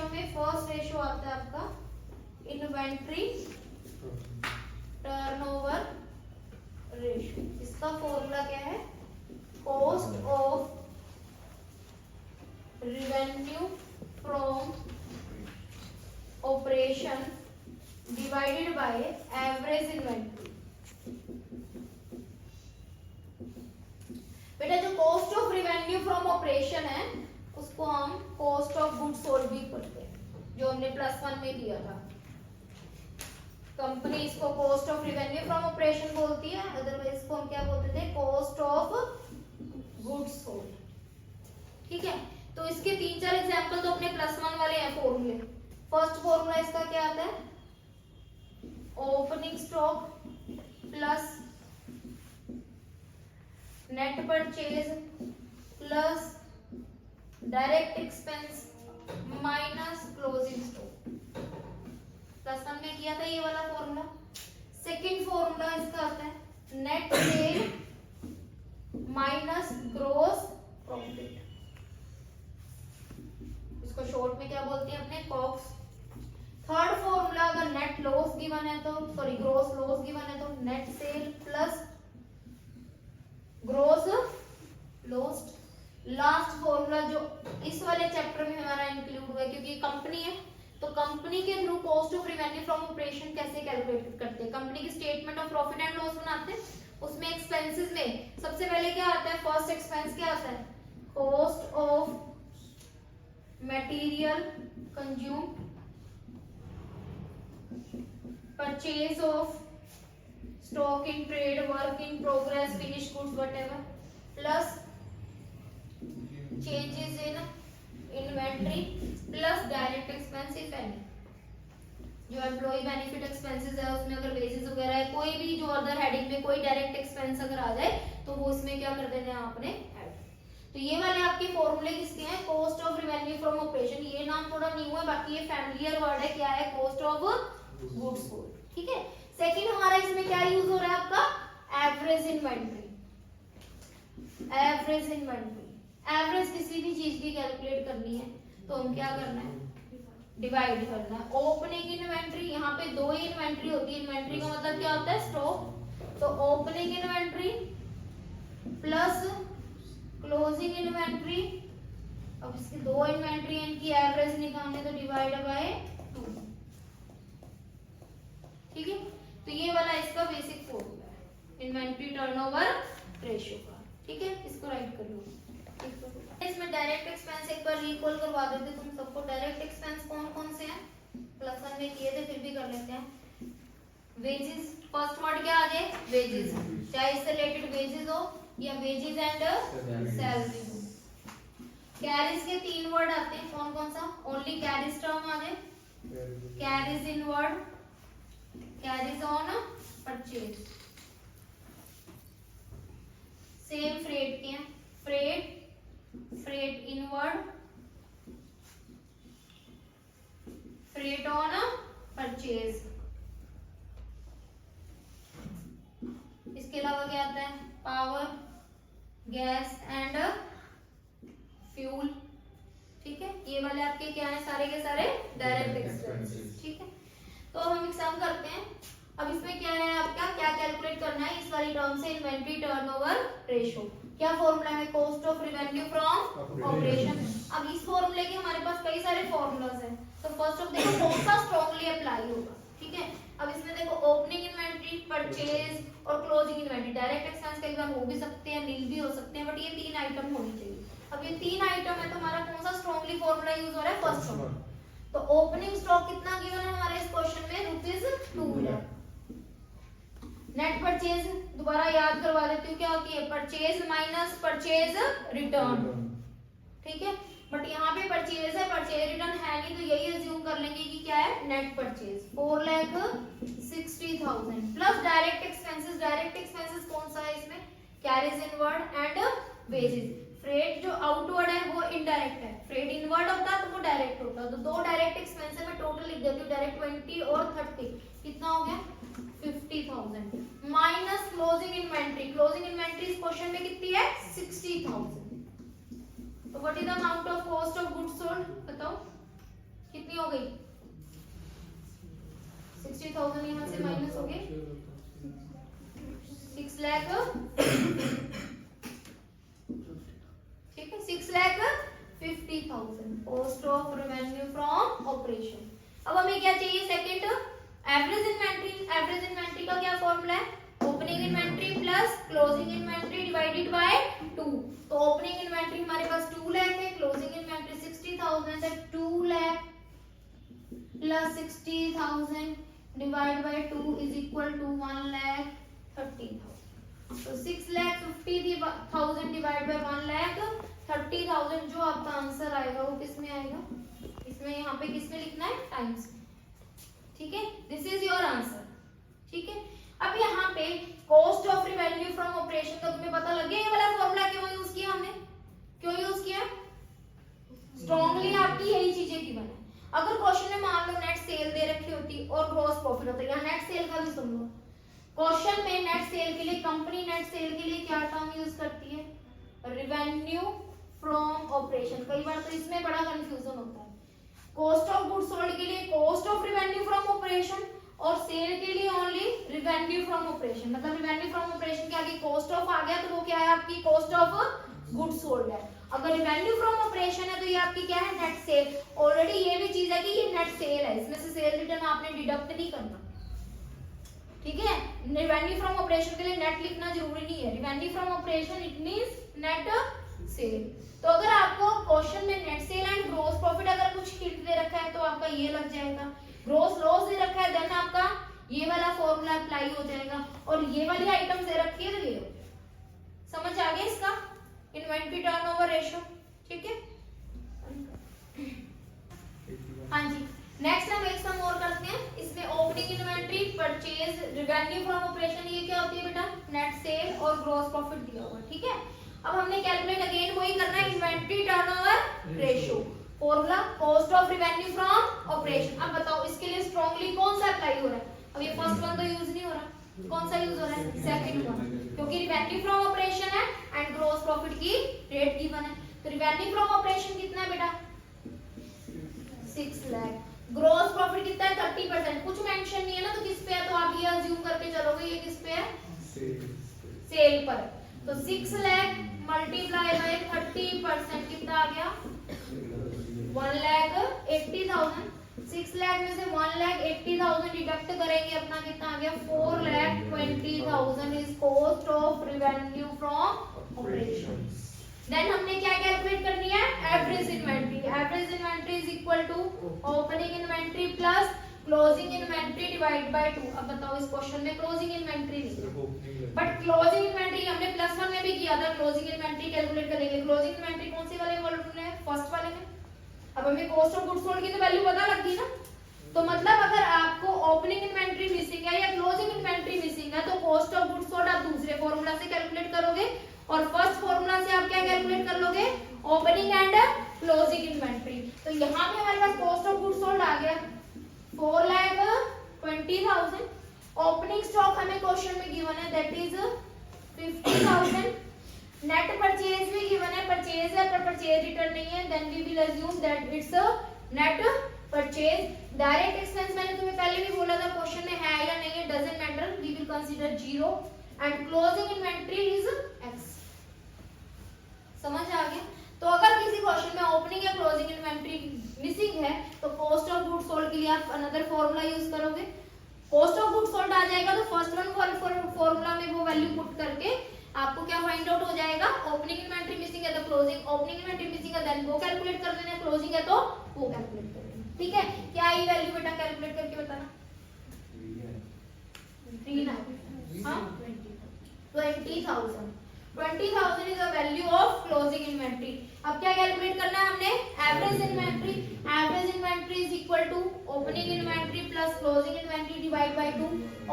Ratio में first ratio आता है आपका इन्वेंट्री टर्नओवर रेशियो। इसका फॉर्मूला क्या है? Cost of revenue from operation divided by average inventory. बेटा जो cost of revenue from operation है उसको हम कॉस्ट ऑफ गुड्स सोल्ड भी करते हैं, जो हमने +1 में लिया था। कंपनी इसको cost of revenue from operation बोलती है, अदरवाइज इसको हम क्या बोलते थे? Cost of goods sold. ठीक है, तो इसके 3-4 एग्जांपल तो अपने +1 वाले हैं फॉर्मूले। फर्स्ट फॉर्मूला इसका क्या आता है? Opening stock plus net purchase plus direct expense minus closing stock. +1 में किया था ये वाला फॉर्मूला। सेकंड फॉर्मूला इसका आता है net cell minus gross profit. इसको शॉर्ट में क्या बोलते हैं अपने? कॉक्स। थर्ड फॉर्मूला अगर नेट लॉस गिवन है तो सॉरी ग्रॉस लॉस गिवन है तो net cell plus gross lost. Last formula जो इस वाले चैप्टर में हमारा इंक्लूड हुआ है क्योंकि कंपनी है तो कंपनी के through cost of revenue from operation कैसे कैलकुलेट करते हैं? कंपनी की statement of profit and loss बनाते हैं, उसमें एक्सपेंसेस में सबसे पहले क्या आता है? फर्स्ट एक्सपेंस क्या आता है? Cost of material consume, purchase of stock in trade, work in progress, finish goods whatever, plus changes in inventory plus direct expense if any. जो एम्प्लॉय बेनिफिट एक्सपेंसेस है उसमें अगर वेजेस वगैरह है, कोई भी जो अदर हेडिंग में कोई डायरेक्ट एक्सपेंस अगर आ जाए तो वो इसमें क्या कर देते हैं आपने ऐड। तो ये वाले आपके फॉर्मूले किसके हैं? Cost of revenue from operation. ये नाम थोड़ा न्यू है, बाकी ये फैमिलियर वर्ड है। क्या है? Cost of goods sold. ठीक है। सेकंड हमारा इसमें क्या यूज हो रहा है आपका? Average inventory. Average inventory, average किसी भी चीज की कैलकुलेट करनी है तो हम क्या करना है? डिवाइड करना है। ओपनिंग इन्वेंट्री, यहाँ पे 2 ही इन्वेंट्री होती है। इन्वेंट्री का मतलब क्या होता है? स्टॉक। तो opening inventory plus closing inventory. अब इसकी 2 इन्वेंट्री है, इनकी एवरेज निकालने तो डिवाइड बाय 2। ठीक है, तो ये वाला इसका बेसिक फॉर्मूला है इन्वेंट्री टर्नओवर रेशियो का। ठीक है, इसको राइट कर लो। इसमें डायरेक्ट एक्सपेंस एक बार रिकॉल करवा देते तुम सबको। डायरेक्ट एक्सपेंस कौन कौन से हैं? +1 में किए थे, फिर भी कर लेते हैं। वेजेस, फर्स्ट वर्ड क्या आ जाए? वेजेस, चाहे इससे रिलेटेड वेजेस हो या वेजेस एंड सैलरी हो। कैरीज के 3 वर्ड आते हैं, कौन कौन सा? ओनली कैरीज टर्म आ जाए, carries inward, carries on purchase. Same freight के हैं, freight, freight inward, freight on purchase. इसके अलावा क्या आता है? Power, gas and fuel. ठीक है, ये वाले आपके क्या है? सारे के सारे डायरेक्ट एक्सपेंसेस। ठीक है, तो हम एग्जाम करते हैं। अब इसमें क्या है आपका? क्या कैलकुलेट करना है इस वाली टर्म से? Inventory turnover ratio. क्या फॉर्मूला है? Cost of revenue from operation. अब इस फॉर्मूले के हमारे पास कई सारे फॉर्मूलाज हैं, तो फर्स्ट ऑफ देखो कौन सा स्ट्रांगली अप्लाई होगा। ठीक है, अब इसमें देखो ओपनिंग इन्वेंट्री, परचेज और क्लोजिंग इन्वेंट्री। डायरेक्ट एक्सपेंस कई बार हो भी सकते हैं, नील भी हो सकते हैं, बट ये 3 आइटम होनी चाहिए। अब ये 3 आइटम है तो हमारा कौन सा स्ट्रांगली फॉर्मूला यूज हो रहा है? First one. तो ओपनिंग स्टॉक कितना गिवन है हमारे इस क्वेश्चन में? ₹2 लाख। नेट परचेज दोबारा याद करवा देती हूँ, क्या होती है? Purchase minus purchase return. ठीक है, बट यहाँ पे परचेज है, परचेज रिटर्न है नहीं, तो यही अज्यूम कर लेंगे कि क्या है? Net purchase. 4,60,000 plus direct expenses. Direct expenses कौन सा है इसमें? Carries inward and wages. Freight जो आउटवर्ड है वो इनडायरेक्ट है, फ्रेट इनवर्ड होता तो वो डायरेक्ट होता। तो 2 डायरेक्ट एक्सपेंस है, मैं टोटल लिख देती हूँ, डायरेक्ट 20 और 30 कितना हो गया? 50,000 minus closing inventory. Closing inventory इस क्वेश्चन में कितनी है? 60,000। तो what is the amount of cost of goods sold? बताओ कितनी हो गई 60,000 यहाँ से माइनस हो गए 6 लाख, ठीक है 6,50,000 cost of revenue from operation. अब हमें क्या चाहिए second average inventory. Average inventory का क्या फॉर्मूला है opening inventory plus closing inventory divided by 2। तो ओपनिंग इन्वेंट्री हमारे पास 2 लाख है, क्लोजिंग इन्वेंट्री 60,000 है, 2 lakh plus 60,000 divide by 2 is equal to 1,30,000। तो 6,50,000 डिवाइड बाय 1,30,000 जो आपका आंसर आएगा वो किस में आएगा, इसमें यहाँ पे किस में लिखना है टाइम्स, ठीक है दिस इज योर आंसर, ठीक है। अब यहाँ पे cost of revenue from operation का तुम्हें पता लग गया ये वाला फॉर्मूला क्यों यूज किया हमने, क्यों यूज किया, स्ट्रांगली आपकी यही चीजें गिवन है। अगर क्वेश्चन में मान लो नेट सेल दे रखी होती और ग्रॉस प्रॉफिट होता, यहाँ नेट सेल का भी सुन लो। क्वेश्चन में नेट सेल के लिए कंपनी नेट सेल के लिए क्या टर्म यूज करती है रेवेन्यू फ्रॉम ऑपरेशन। कई बार तो इसमें बड़ा कंफ्यूजन होता है। कॉस्ट ऑफ गुड्स सोल्ड के लिए cost of revenue from operation और सेल के लिए ओनली रेवेन्यू फ्रॉम ऑपरेशन। मतलब रेवेन्यू फ्रॉम ऑपरेशन के आगे कॉस्ट ऑफ आ गया तो वो क्या है आपकी कॉस्ट ऑफ गुड्स सोल्ड है। अगर रेवेन्यू फ्रॉम ऑपरेशन है तो ये आपकी क्या है नेट सेल। ऑलरेडी ये भी चीज है कि ये नेट सेल है, इसमें से सेल रिटर्न आपने डिडक्ट नहीं करना, ठीक है। रेवेन्यू फ्रॉम ऑपरेशन के लिए नेट लिखना जरूरी नहीं है, revenue from operation it means net cell. तो अगर आपको क्वेश्चन में net cell and gross profit अगर कुछ हिंट दे रखा है तो आपका ये लग जाएगा, ग्रॉस लॉस दे रखा है देन आपका ये वाला फॉर्मूला अप्लाई हो जाएगा, और ये वाली आइटम दे रखी है तो ये समझ आ गया इसका इन्वेंटरी टर्नओवर रेशियो, ठीक है। हाँ जी नेक्स्ट हम एक सम और करते हैं। इसमें opening inventory purchase revenue from operation ये क्या होती है बेटा नेट सेल और ग्रॉस प्रॉफिट दिया हुआ, ठीक है। अब हमने कैलकुलेट अगेन वही करना है inventory turnover ratio, formula cost of revenue from operation. अब बताओ इसके लिए स्ट्रांगली कौन सा अप्लाई हो रहा है, अब ये फर्स्ट वन तो यूज नहीं हो रहा, कौन सा यूज हो रहा है सेकंड वन, क्योंकि रेवेन्यू फ्रॉम ऑपरेशन है एंड ग्रॉस प्रॉफिट की रेट गिवन है। तो रेवेन्यू फ्रॉम ऑपरेशन कितना है बेटा 6 लाख, ग्रॉस प्रॉफिट कितना है 30%, कुछ मेंशन नहीं है ना तो किस पे है, तो आप ये अज्यूम करके चलोगे ये किस पे है सेल पर। तो 6 लाख मल्टीप्लाई बाय 30% कितना आ गया 1,80,000। 6 लाख में से 1,80,000 डिडक्ट करेंगे अपना कितना आ गया 4,20,000 is cost of revenue from operation. Then हमने क्या कैलकुलेट करनी है average inventory. Average inventory is equal to opening inventory plus closing inventory divide by 2। अब बताओ इस क्वेश्चन में closing inventory but closing inventory हमने +1 में भी किया था, क्लोजिंग इन्वेंट्री कैलकुलेट करेंगे। क्लोजिंग इन्वेंट्री कौन सी वाले वॉल्यूम में है फर्स्ट वाले में। अब हमें कॉस्ट ऑफ गुड्स सोल्ड की तो वैल्यू पता लग गई ना, तो मतलब अगर आपको ओपनिंग इन्वेंट्री मिसिंग है या क्लोजिंग इन्वेंट्री मिसिंग है तो कॉस्ट ऑफ गुड्स सोल्ड आप दूसरे फॉर्मूला से कैलकुलेट करोगे और फर्स्ट फॉर्मूला से आप क्या कैलकुलेट कर लोगे ओपनिंग एंड क्लोजिंग इन्वेंट्री। तो यहाँ पे हमारे पास कॉस्ट ऑफ गुड्स सोल्ड आ गया 4,20,000। ओपनिंग स्टॉक हमें क्वेश्चन में गिवन है दैट इज 50,000। नेट परचेज भी गिवन है, परचेज है पर परचेज रिटर्न नहीं है, then we will assume that it's net purchase. Direct expense मैंने तुम्हें पहले भी बोला था क्वेश्चन में है या नहीं है doesn't matter, we will consider 0 and closing inventory is x। समझ आ गया। तो अगर किसी क्वेश्चन में ओपनिंग या क्लोजिंग इन्वेंट्री मिसिंग है तो कॉस्ट ऑफ गुड्स सोल्ड के लिए आप अनदर फॉर्मूला यूज करोगे। कॉस्ट ऑफ गुड्स सोल्ड आ जाएगा तो फर्स्ट वन फॉर्मूला में वो वैल्यू पुट करके आपको क्या फाइंड आउट हो जाएगा ओपनिंग इन्वेंट्री मिसिंग है तो क्लोजिंग, ओपनिंग इन्वेंट्री मिसिंग है देन वो कैलकुलेट कर देना, क्लोजिंग है तो वो कैलकुलेट कर देना, ठीक है। क्या ये वैल्यू बेटा कैलकुलेट करके बताना 3 ना हां 20,000 is the value of closing inventory. अब क्या कैलकुलेट करना है हमने average inventory. Average inventory is equal to opening inventory plus closing inventory divide by 2।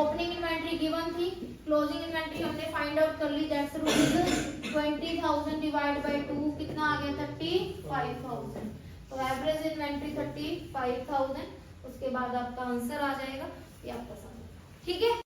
Opening inventory given थी, क्लोजिंग इन्वेंट्री हमने फाइंड आउट कर ली दैट्स रुपीस 20,000 डिवाइड बाय 2 कितना आ गया 35,000। तो एवरेज इन्वेंट्री 35,000, उसके बाद आपका आंसर आ जाएगा ये आपका सम, ठीक है।